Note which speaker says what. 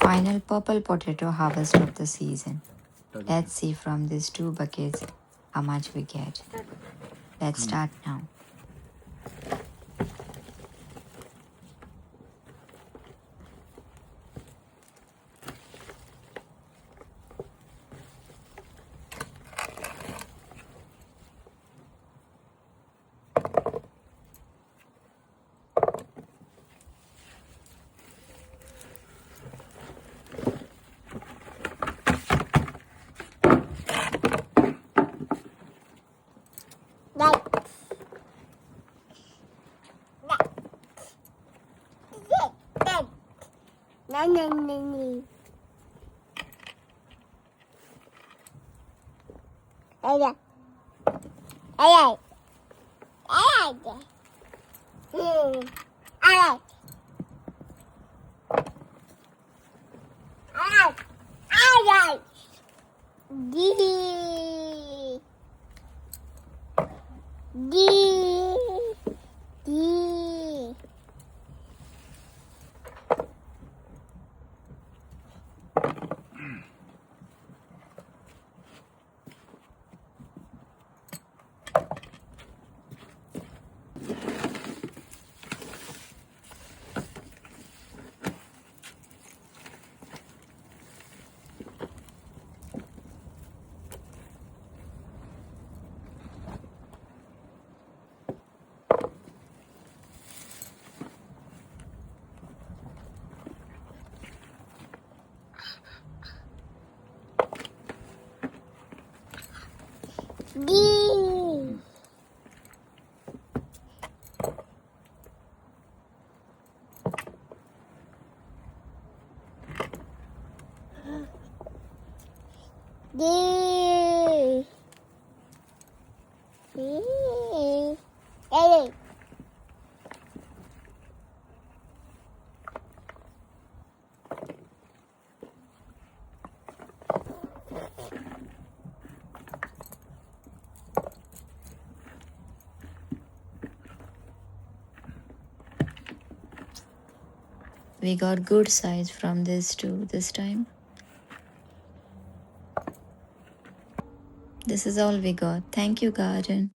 Speaker 1: Final purple potato harvest of the season. Let's see from these 2 buckets how much we get. Let's start now. We got good size from this too this time. This is all we got. Thank you, garden.